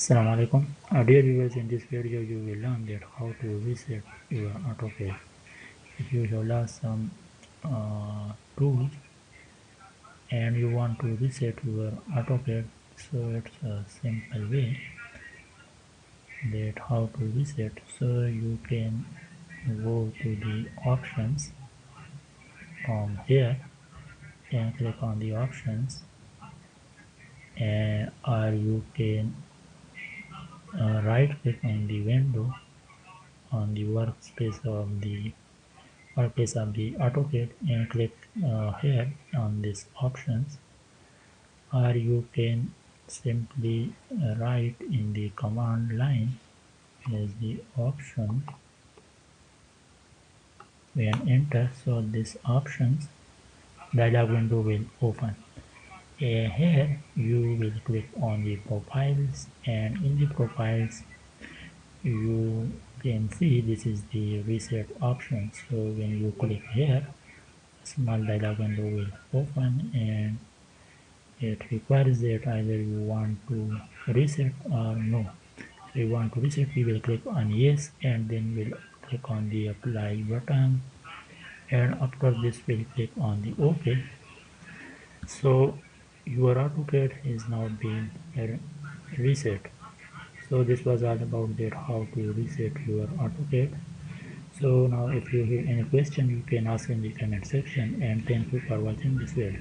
Assalamu alaikum. Dear viewers, in this video you will learn that how to reset your AutoCAD. If you have lost some tools and you want to reset your AutoCAD, so it's a simple way that how to reset. So you can go to the options from here and click on the options, and or you can right click on the window on the workspace of the AutoCAD and click here on these options, or you can simply write in the command line as the option when enter. So these options dialog window will open, and here you will click on the profiles, and in the profiles you can see this is the reset option. So when you click here, a small dialog window will open, and it requires that either you want to reset or no. If you want to reset, we will click on yes, and then we'll click on the apply button, and after this we'll click on the OK. So your AutoCAD is now being reset. So this was all about that how to reset your AutoCAD. So now if you have any question, you can ask in the comment section, and thank you for watching this video.